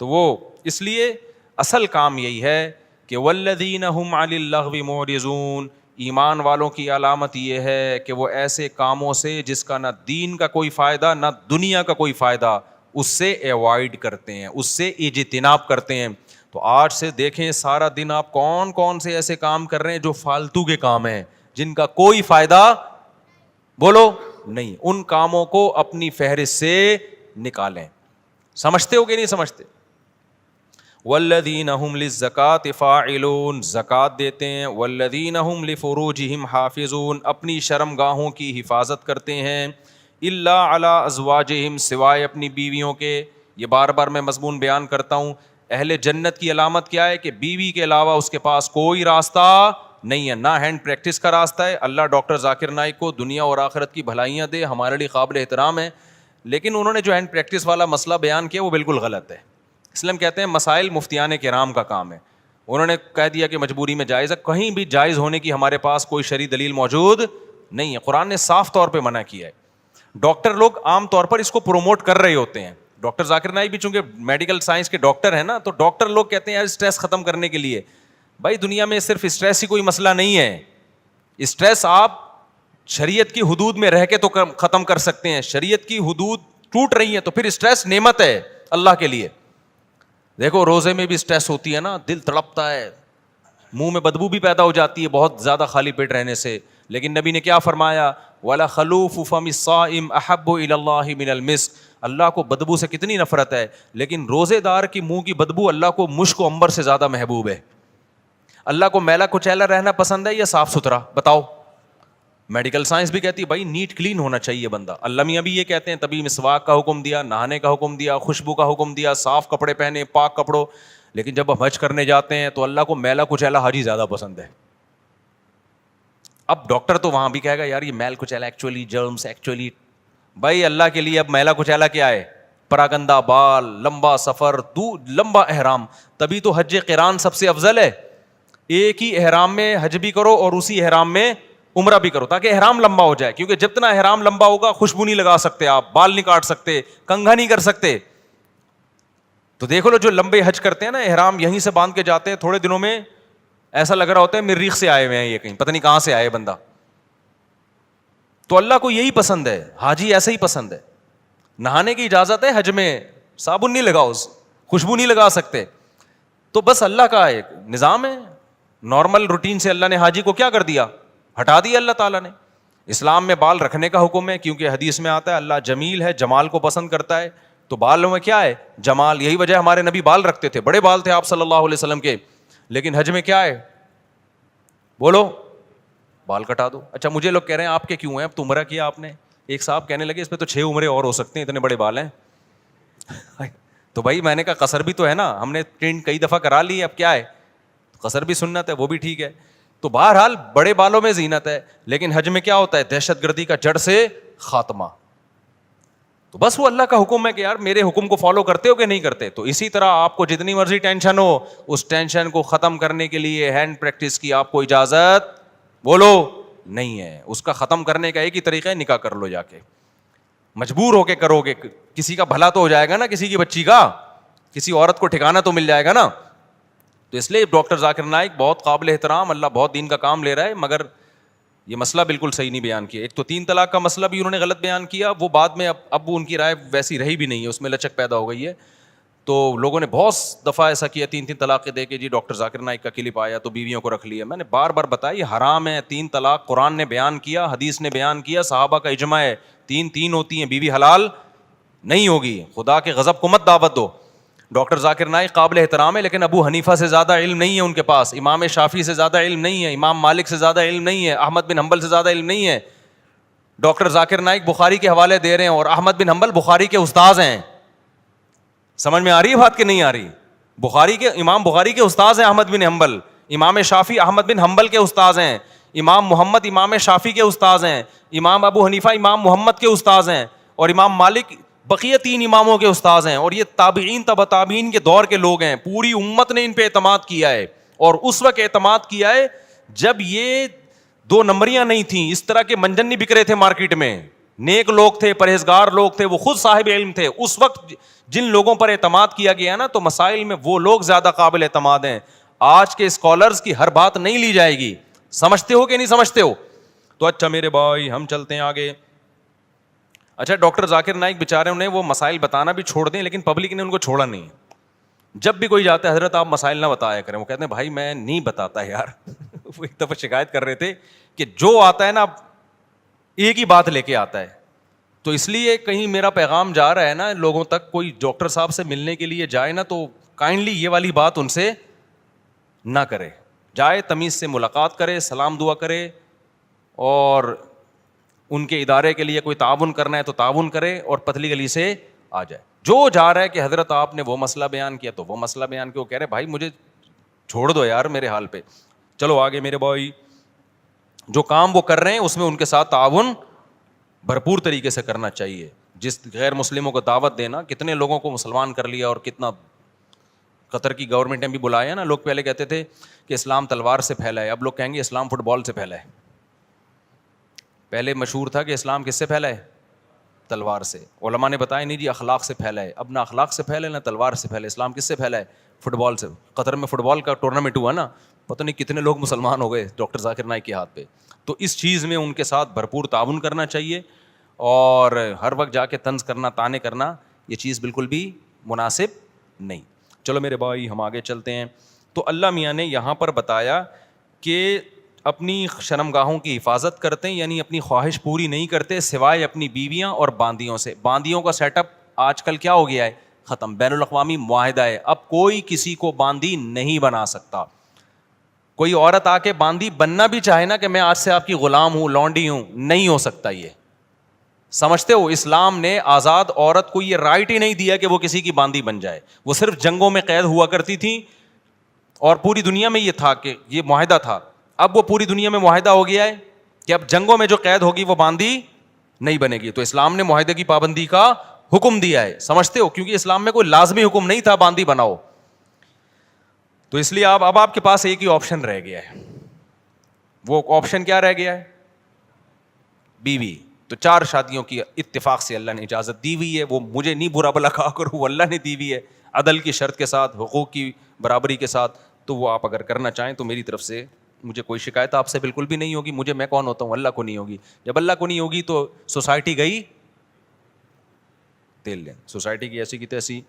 تو وہ اس لیے اصل کام یہی ہے کہ والذین هم عن اللغو معرضون، ایمان والوں کی علامت یہ ہے کہ وہ ایسے کاموں سے جس کا نہ دین کا کوئی فائدہ نہ دنیا کا کوئی فائدہ، اس سے ایوائڈ کرتے ہیں، اس سے اجتناب کرتے ہیں. تو آج سے دیکھیں سارا دن آپ کون کون سے ایسے کام کر رہے ہیں جو فالتو کے کام ہیں، جن کا کوئی فائدہ بولو نہیں. ان کاموں کو اپنی فہرست سے نکالیں. سمجھتے ہو کہ نہیں سمجھتے؟ والذین هم للزکاۃ فاعلون، زکوٰۃ دیتے ہیں. والذین هم لفروجہم حافظون، اپنی شرم گاہوں کی حفاظت کرتے ہیں. الا علی ازواجہم، سوائے اپنی بیویوں کے. یہ بار بار میں مضمون بیان کرتا ہوں. اہل جنت کی علامت کیا ہے کہ بیوی کے علاوہ اس کے پاس کوئی راستہ نہیں ہے، نہ ہینڈ پریکٹس کا راستہ ہے. اللہ ڈاکٹر ذاکر نائک کو دنیا اور آخرت کی بھلائیاں دے، ہمارے لیے قابل احترام ہے. لیکن انہوں نے جو ہینڈ پریکٹس والا مسئلہ بیان کیا وہ بالکل غلط ہے. اسلام کہتے ہیں مسائل مفتیان کرام کا کام ہے. انہوں نے کہہ دیا کہ مجبوری میں جائز ہے، کہیں بھی جائز ہونے کی ہمارے پاس کوئی شرعی دلیل موجود نہیں ہے. قرآن نے صاف طور پہ منع کیا ہے. ڈاکٹر لوگ عام طور پر اس کو پروموٹ کر رہے ہوتے ہیں. ڈاکٹر ذاکر نائک بھی چونکہ میڈیکل سائنس کے ڈاکٹر ہیں نا، تو ڈاکٹر لوگ کہتے ہیں یار اسٹریس ختم کرنے کے لیے. بھائی دنیا میں صرف اسٹریس ہی کوئی مسئلہ نہیں ہے. اسٹریس آپ شریعت کی حدود میں رہ کے تو ختم کر سکتے ہیں. شریعت کی حدود ٹوٹ رہی ہیں تو پھر اسٹریس نعمت ہے اللہ کے لیے. دیکھو روزے میں بھی اسٹریس ہوتی ہے نا، دل تڑپتا ہے، منہ میں بدبو بھی پیدا ہو جاتی ہے بہت زیادہ خالی پیٹ رہنے سے. لیکن نبی نے کیا فرمایا؟ وَلَخَلُوفُ فَمِ الصَّائِمِ أَحَبُّ إِلَى اللَّهِ مِنَ الْمِسْكِ. اللہ کو بدبو سے کتنی نفرت ہے، لیکن روزے دار کی منہ کی بدبو اللہ کو مشک و عنبر سے زیادہ محبوب ہے. اللہ کو میلا کچیلا رہنا پسند ہے یا صاف ستھرا؟ بتاؤ. میڈیکل سائنس بھی کہتی ہے بھائی نیٹ کلین ہونا چاہیے بندہ. اللہ میاں بھی یہ کہتے ہیں، تبھی مسواک کا حکم دیا، نہانے کا حکم دیا، خوشبو کا حکم دیا، صاف کپڑے پہنے، پاک کپڑوں. لیکن جب ہم حج کرنے جاتے ہیں تو اللہ کو میلا کچیلا حاجی زیادہ پسند ہے. اب ڈاکٹر تو وہاں بھی کہے گا یار یہ میل کچیلا ایکچولی جرمس ایکچولی. بھائی اللہ کے لیے اب میلا کچیلا کیا ہے؟ پراگندہ بال، لمبا سفر، لمبا احرام. تبھی تو حج قران سب سے افضل ہے. ایک ہی احرام میں حج بھی کرو اور اسی احرام میں عمرہ بھی کرو، تاکہ احرام لمبا ہو جائے. کیونکہ جتنا احرام لمبا ہوگا خوشبو نہیں لگا سکتے آپ، بال نہیں کاٹ سکتے، کنگھا نہیں کر سکتے. تو دیکھو لو جو لمبے حج کرتے ہیں نا، احرام یہیں سے باندھ کے جاتے ہیں، تھوڑے دنوں میں ایسا لگ رہا ہوتا ہے مریخ سے آئے ہوئے ہیں، یہ کہیں پتہ نہیں کہاں سے آئے بندہ. تو اللہ کو یہی پسند ہے، حاجی ایسا ہی پسند ہے. نہانے کی اجازت ہے حج میں، صابن نہیں لگاؤ، خوشبو نہیں لگا سکتے. تو بس اللہ کا ایک نظام ہے. نارمل روٹین سے اللہ نے حاجی کو کیا کر دیا؟ ہٹا دیا اللہ تعالیٰ نے. اسلام میں بال رکھنے کا حکم ہے، کیونکہ حدیث میں آتا ہے اللہ جمیل ہے، جمال کو پسند کرتا ہے. تو بالوں میں کیا ہے؟ جمال. یہی وجہ ہمارے نبی بال رکھتے تھے، بڑے بال تھے آپ صلی اللہ علیہ وسلم کے. لیکن حج میں کیا ہے؟ بولو، بال کٹا دو. اچھا مجھے لوگ کہہ رہے ہیں آپ کے کیوں ہیں؟ اب تو عمرہ کیا آپ نے. ایک صاحب کہنے لگے اس پہ تو 6 عمرے اور ہو سکتے ہیں، اتنے بڑے بال ہیں. تو بھائی میں نے کہا قصر بھی تو ہے نا، ہم نے ٹرینڈ کئی دفعہ کرا لی، اب کیا ہے؟ قصر بھی سنت ہے، وہ بھی ٹھیک ہے. تو بہرحال بڑے بالوں میں زینت ہے. لیکن حج میں کیا ہوتا ہے؟ دہشت گردی کا جڑ سے خاتمہ. تو بس وہ اللہ کا حکم ہے کہ یار میرے حکم کو فالو کرتے ہو کہ نہیں کرتے. تو اسی طرح آپ کو جتنی مرضی ٹینشن ہو، اس ٹینشن کو ختم کرنے کے لیے ہینڈ پریکٹس کی آپ کو اجازت بولو نہیں ہے. اس کا ختم کرنے کا ایک ہی طریقہ ہے، نکاح کر لو جا کے. مجبور ہو کے کرو گے، کسی کا بھلا تو ہو جائے گا نا، کسی کی بچی کا، کسی عورت کو ٹھکانہ تو مل جائے گا نا. تو اس لیے ڈاکٹر ذاکر نائک بہت قابل احترام، اللہ بہت دین کا کام لے رہا ہے، مگر یہ مسئلہ بالکل صحیح نہیں بیان کیا. ایک تو 3 طلاق کا مسئلہ بھی انہوں نے غلط بیان کیا، وہ بعد میں اب ان کی رائے ویسی رہی بھی نہیں ہے، اس میں لچک پیدا ہو گئی ہے. تو لوگوں نے بہت دفعہ ایسا کیا، 3 طلاقیں دے کے جی ڈاکٹر ذاکر نائک کا کلپ آیا تو بیویوں کو رکھ لیا. میں نے بار بار بتایا یہ حرام ہے. 3 طلاق قرآن نے بیان کیا، حدیث نے بیان کیا، صحابہ کا اجماع ہے. 3 ہوتی ہیں، بیوی حلال نہیں ہوگی. خدا کے غضب کو مت دعوت دو. ڈاکٹر ذاکر نائک قابل احترام ہے، لیکن ابو حنیفہ سے زیادہ علم نہیں ہے ان کے پاس، امام شافعی سے زیادہ علم نہیں ہے، امام مالک سے زیادہ علم نہیں ہے، احمد بن حنبل سے زیادہ علم نہیں ہے. ڈاکٹر ذاکر نائک بخاری کے حوالے دے رہے ہیں اور احمد بن حنبل بخاری کے استاذ ہیں. سمجھ میں آ رہی ہے بات کہ نہیں آ رہی؟ امام بخاری کے استاذ ہیں احمد بن حنبل، امام شافعی احمد بن حنبل کے استاذ ہیں، امام محمد امام شافعی کے استاذ ہیں، امام ابو حنیفہ امام محمد کے استاذ ہیں، اور امام مالک بقیہ 3 اماموں کے استاذ ہیں. اور یہ تابعین تبع تابعین کے دور کے لوگ ہیں. پوری امت نے ان پہ اعتماد کیا ہے، اور اس وقت اعتماد کیا ہے جب یہ 2 نمبریاں نہیں تھیں، اس طرح کے منجن نہیں بک رہے تھے مارکیٹ میں. نیک لوگ تھے, پرہیزگار لوگ تھے, وہ خود صاحب علم تھے. اس وقت جن لوگوں پر اعتماد کیا گیا نا, تو مسائل میں وہ لوگ زیادہ قابل اعتماد ہیں. آج کے اسکالرز کی ہر بات نہیں لی جائے گی. سمجھتے ہو کہ نہیں سمجھتے ہو؟ تو اچھا میرے بھائی ہم چلتے ہیں آگے. اچھا ڈاکٹر ذاکر نائک بیچارے, انہیں وہ مسائل بتانا بھی چھوڑ دیں, لیکن پبلک نے ان کو چھوڑا نہیں. جب بھی کوئی جاتا ہے, حضرت آپ مسائل نہ بتایا کریں, وہ کہتے ہیں بھائی میں نہیں بتاتا یار. وہ ایک دفعہ شکایت کر رہے تھے کہ جو آتا ہے نا ایک ہی بات لے کے آتا ہے. تو اس لیے کہیں میرا پیغام جا رہا ہے نا لوگوں تک, کوئی ڈاکٹر صاحب سے ملنے کے لیے جائے نا تو کائنڈلی یہ والی بات ان سے نہ کرے. جائے تمیز سے ملاقات کرے, سلام دعا کرے, اور ان کے ادارے کے لیے کوئی تعاون کرنا ہے تو تعاون کرے, اور پتلی گلی سے آ جائے. جو جا رہا ہے کہ حضرت آپ نے وہ مسئلہ بیان کیا تو وہ مسئلہ بیان کیا, وہ کہہ رہے بھائی مجھے چھوڑ دو یار میرے حال پہ. چلو آگے میرے بھائی, جو کام وہ کر رہے ہیں اس میں ان کے ساتھ تعاون بھرپور طریقے سے کرنا چاہیے. جس غیر مسلموں کو دعوت دینا, کتنے لوگوں کو مسلمان کر لیا, اور کتنا قطر کی گورنمنٹ نے بھی بلایا نا. لوگ پہلے کہتے تھے کہ اسلام تلوار سے پھیلا ہے, اب لوگ کہیں گے اسلام فٹ بال سے پھیلا ہے. پہلے مشہور تھا کہ اسلام کس سے پھیلا ہے؟ تلوار سے. علماء نے بتایا نہیں جی اخلاق سے پھیلا ہے. اب نہ اخلاق سے پھیلا ہے نہ تلوار سے پھیلا ہے. اسلام کس سے پھیلا ہے؟ فٹ بال سے. قطر میں فٹ بال کا ٹورنامنٹ ہوا نا, پتہ نہیں کتنے لوگ مسلمان ہو گئے ڈاکٹر ذاکر نائک کے ہاتھ پہ. تو اس چیز میں ان کے ساتھ بھرپور تعاون کرنا چاہیے, اور ہر وقت جا کے طنز کرنا, تانے کرنا, یہ چیز بالکل بھی مناسب نہیں. چلو میرے بھائی ہم آگے چلتے ہیں. تو اللہ میاں نے یہاں پر بتایا کہ اپنی شرمگاہوں کی حفاظت کرتے ہیں, یعنی اپنی خواہش پوری نہیں کرتے سوائے اپنی بیویاں اور باندیوں سے. باندیوں کا سیٹ اپ آج کل کیا ہو گیا ہے؟ ختم. بین الاقوامی معاہدہ ہے, اب کوئی کسی کو باندی نہیں بنا سکتا. کوئی عورت آ کے باندی بننا بھی چاہے نا کہ میں آج سے آپ کی غلام ہوں, لونڈی ہوں, نہیں ہو سکتا. یہ سمجھتے ہو, اسلام نے آزاد عورت کو یہ رائٹ ہی نہیں دیا کہ وہ کسی کی باندی بن جائے. وہ صرف جنگوں میں قید ہوا کرتی تھی, اور پوری دنیا میں یہ تھا کہ یہ معاہدہ تھا. اب وہ پوری دنیا میں معاہدہ ہو گیا ہے کہ اب جنگوں میں جو قید ہوگی وہ باندی نہیں بنے گی. تو اسلام نے معاہدے کی پابندی کا حکم دیا ہے. سمجھتے ہو, کیونکہ اسلام میں کوئی لازمی حکم نہیں تھا باندی بناؤ. تو اس لیے اب آپ کے پاس ایک ہی آپشن رہ گیا ہے. وہ آپشن کیا رہ گیا ہے؟ بیوی. تو 4 شادیوں کی اتفاق سے اللہ نے اجازت دی ہوئی ہے. وہ مجھے نہیں برا بلا کہا کرو, وہ اللہ نے دی ہوئی ہے عدل کی شرط کے ساتھ, حقوق کی برابری کے ساتھ. تو وہ آپ اگر کرنا چاہیں تو میری طرف سے مجھے کوئی شکایت آپ سے بالکل بھی نہیں ہوگی. مجھے, میں کون ہوتا ہوں؟ اللہ کو نہیں ہوگی. جب اللہ کو نہیں ہوگی تو سوسائٹی گئی تیل لیں. سوسائٹی کی ایسی کی تیسی